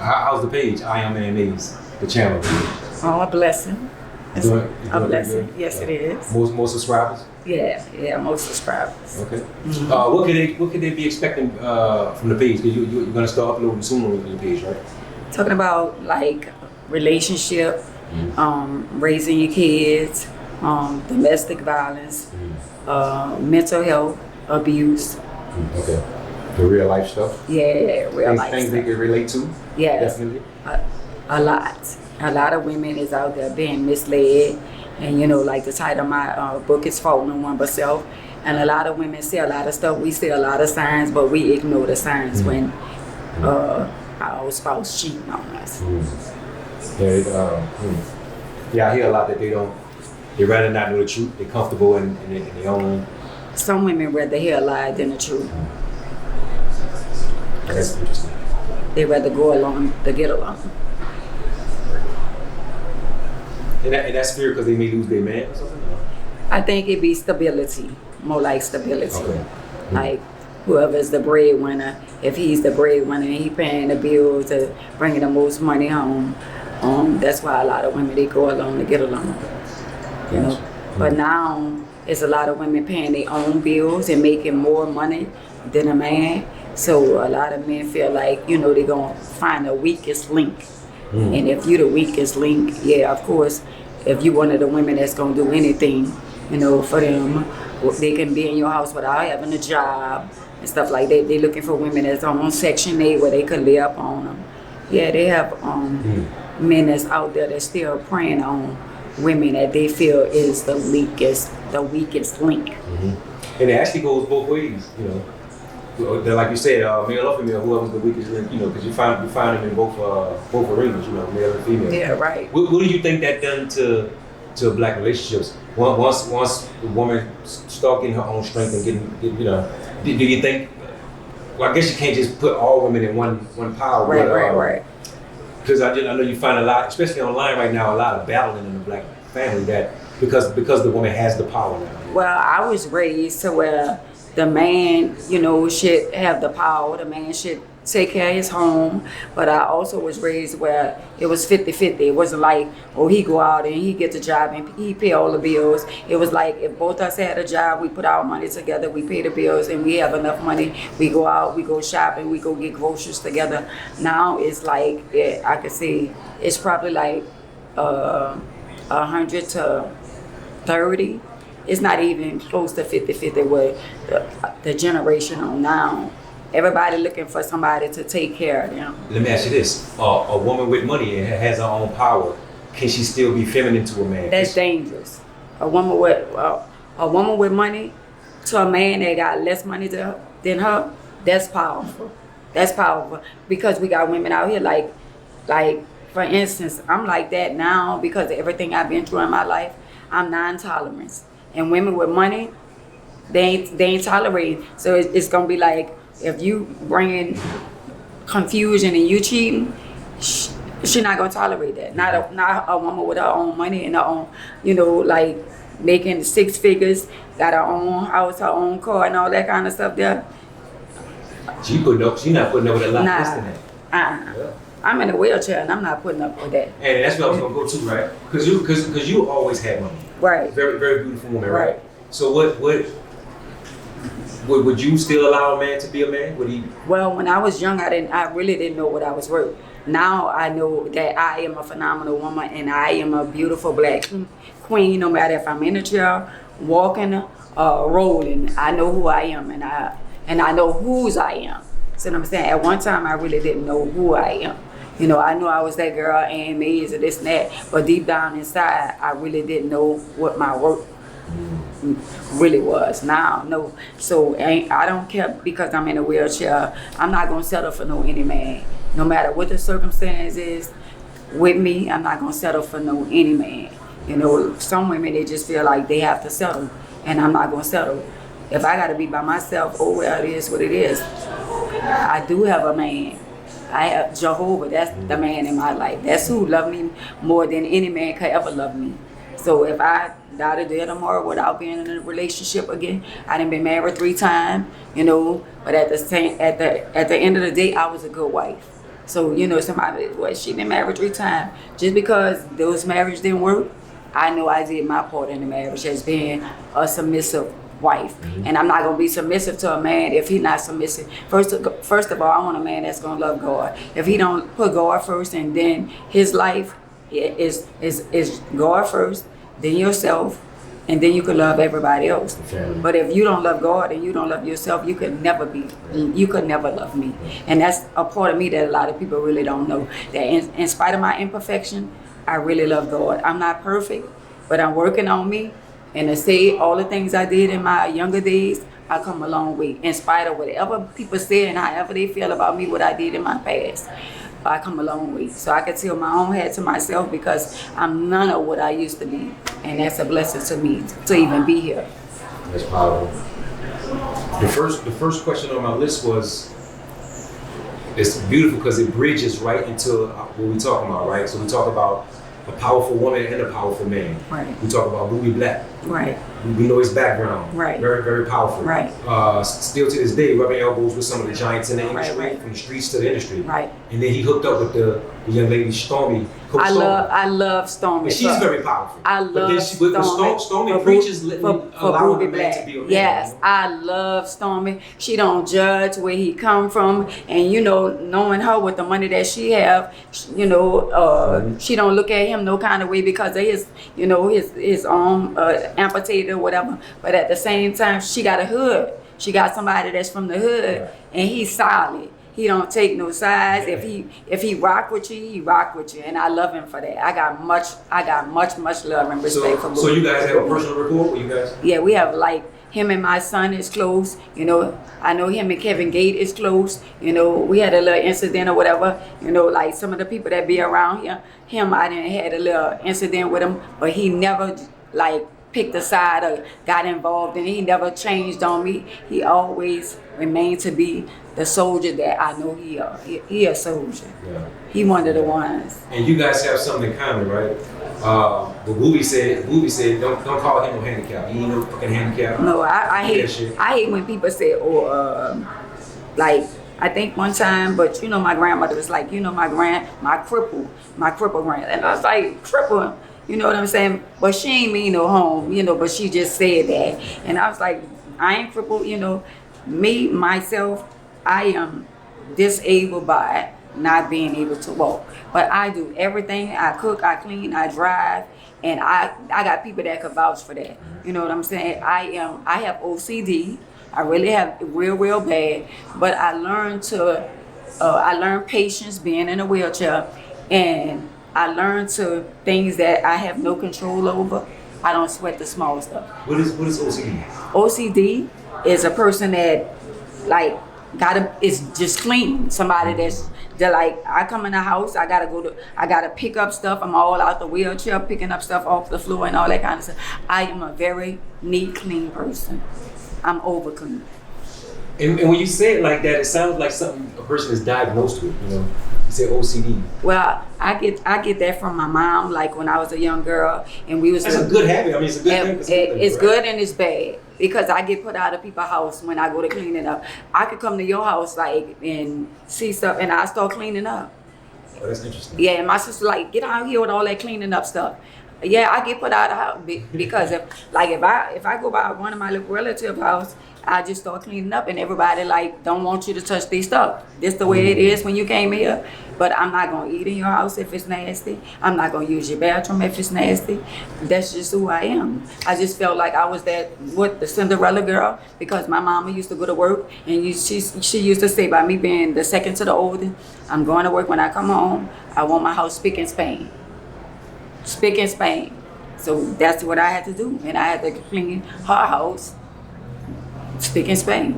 How's the page? I Am Amazed, the channel. Oh, a blessing. It's You doing a blessing. good? Yes, it is. More subscribers. Yeah, most subscribers. Okay. Mhm. What could they be expecting from the page? Because you're gonna start uploading soon on your page, right? Talking about like relationship, raising your kids, domestic violence, mental health, abuse. Okay. The real life stuff. Yeah, real life Things they stuff. can relate to. Yes, Definitely. a lot. A lot of women is out there being misled, and like the title of my book is "Fault No One But Self." And a lot of women see a lot of stuff. We see a lot of signs, but we ignore the signs when our spouse cheating on us. Yeah, I hear a lot that they rather not know the truth. They're comfortable in their own. Some women rather hear a lie than the truth. That's interesting. They rather go along to get along. And that's fear because they may lose their man or something? I think it'd be stability, more like stability. Okay. Like whoever's the breadwinner, if he's the breadwinner and he paying the bills to bringing the most money home, that's why a lot of women, they go along to get along. You know. But now it's a lot of women paying their own bills and making more money than a man. So a lot of men feel like, they're gonna find the weakest link. And if you're the weakest link, yeah, of course, if you one of the women that's gonna do anything, for them, they can be in your house without having a job and stuff like that. They're looking for women that's on Section 8 where they could lay up on them. Yeah, they have men that's out there that's still preying on women that they feel is the weakest link. And it actually goes both ways, like you said, male or female, whoever's the weakest link, because you find them in both arenas, male and female. Yeah, right. What do you think that done to black relationships? Once the woman start getting her own strength and getting do you think? Well, I guess you can't just put all women in one pile. Right. Because I know you find a lot, especially online right now, a lot of battling in the black family that because the woman has the power now. Well, I was raised to where the man, should have the power. The man should take care of his home. But I also was raised where it was 50-50. It wasn't like, he go out and he gets a job and he pay all the bills. It was like if both of us had a job, we put our money together, we pay the bills, and we have enough money. We go out, we go shopping, we go get groceries together. Now it's like, I could say, it's probably like 100 to 30. It's not even close to 50-50 with the generation on now. Everybody looking for somebody to take care of them. Let me ask you this. A woman with money and has her own power, can she still be feminine to a man? That's dangerous. A woman with money to a man that got less money than her, that's powerful. That's powerful. Because we got women out here like for instance, I'm like that now because of everything I've been through in my life. I'm non-tolerant. And women with money, they ain't tolerating. So it's gonna be like if you bringing confusion and you cheating, she not gonna tolerate that. Not a woman with her own money and her own, like making 6 figures, got her own house, her own car, and all that kind of stuff there. She not putting up with a lot less than that. Yeah. I'm in a wheelchair and I'm not putting up with that. And that's what I was gonna go to, right? Because you always had money. Right. Very, very beautiful woman, right? So would you still allow a man to be a man? Would he? Well, when I was young, I really didn't know what I was worth. Now I know that I am a phenomenal woman and I am a beautiful black queen. No matter if I'm in a chair, walking, rolling, I know who I am and I know whose I am. See what I'm saying? At one time, I really didn't know who I am. I knew I was that girl, Ann Mays, or this and that, but deep down inside, I really didn't know what my work really was. Now, no. So I don't care because I'm in a wheelchair. I'm not gonna settle for any man. No matter what the circumstance is with me, I'm not gonna settle for any man. Some women, they just feel like they have to settle, and I'm not gonna settle. If I gotta be by myself, well, it is what it is. I do have a man. I have Jehovah, that's the man in my life. That's who loved me more than any man could ever love me. So if I die today tomorrow without being in a relationship again, I done been married 3 times, but at the end of the day, I was a good wife. So, somebody, well, she been married 3 times. Just because those marriages didn't work, I know I did my part in the marriage as being a submissive wife. And I'm not going to be submissive to a man if he's not submissive. First of all, I want a man that's going to love God. If he don't put God first and then his life is God first, then yourself, and then you can love everybody else. But if you don't love God and you don't love yourself, you could never love me. And that's a part of me that a lot of people really don't know. That in spite of my imperfection, I really love God. I'm not perfect, but I'm working on me. And to say all the things I did in my younger days, I come a long way. In spite of whatever people say and however they feel about me, what I did in my past, I come a long way. So I can tell my own hat to myself because I'm none of what I used to be. And that's a blessing to me to even be here. That's powerful. The first question on my list was, it's beautiful because it bridges right into what we're talking about, right? So we talk about a powerful woman and a powerful man. Right. We talk about Boobie Black. Right. We know his background. Right. Very, very powerful. Right. Still to this day, rubbing elbows with some of the giants in the industry, Right. from the streets to the industry. Right. And then he hooked up with the young lady Stormy. Coach Stormy. I love Stormy. And she's very powerful. I love Stormy preaches allowing the man to be a man. Yes, I love Stormy. She don't judge where he come from, and knowing her with the money that she have, she don't look at him no kind of way because of his arm amputated or whatever. But at the same time, she got a hood. She got somebody that's from the hood, and he's solid. He don't take no sides. If he rock with you, he rock with you, and I love him for that. I got much love and respect for Boobie. So you guys have a personal rapport with you guys? Yeah, we have him and my son is close. I know him and Kevin Gate is close. We had a little incident or whatever. Like some of the people that be around him, I didn't had a little incident with him, but he never picked a side or got involved, and he never changed on me. He always remained to be the soldier that I know he a soldier. Yeah. He one of the ones. And you guys have something in common, right? But Boobie said, don't call him no handicap. He ain't no fucking handicap. No, I hate when people say, I think one time, but my grandmother was like, my cripple grand, and I was like, cripple. You know what I'm saying? But she ain't mean no harm, but she just said that. And I was like, I ain't crippled, me, myself, I am disabled by not being able to walk. But I do everything. I cook, I clean, I drive, and I got people that could vouch for that. You know what I'm saying? I have OCD. I really have real bad. But I learned patience being in a wheelchair, and I learned to things that I have no control over. I don't sweat the small stuff. What is OCD? OCD is a person that is just clean. Somebody that I come in the house, I gotta pick up stuff. I'm all out the wheelchair, picking up stuff off the floor and all that kind of stuff. I am a very neat, clean person. I'm over clean. And when you say it like that, it sounds like something a person is diagnosed with. You say OCD. Well, I get that from my mom. Like when I was a young girl, and we was. That's a good habit. I mean, it's a good thing. It's good and it's bad because I get put out of people's house when I go to clean it up. I could come to your house and see stuff, and I start cleaning up. Oh, that's interesting. Yeah, and my sister get out here with all that cleaning up stuff. Yeah, I get put out of the house because if I go by one of my relatives' house, I just start cleaning up, and everybody don't want you to touch their stuff. This the way it is when you came here. But I'm not gonna eat in your house if it's nasty. I'm not gonna use your bathroom if it's nasty. That's just who I am. I just felt like I was the Cinderella girl because my mama used to go to work, and she used to say by me being the second to the oldest, I'm going to work. When I come home, I want my house spick and span. Spick and span. So that's what I had to do, and I had to clean her house. Spick and span.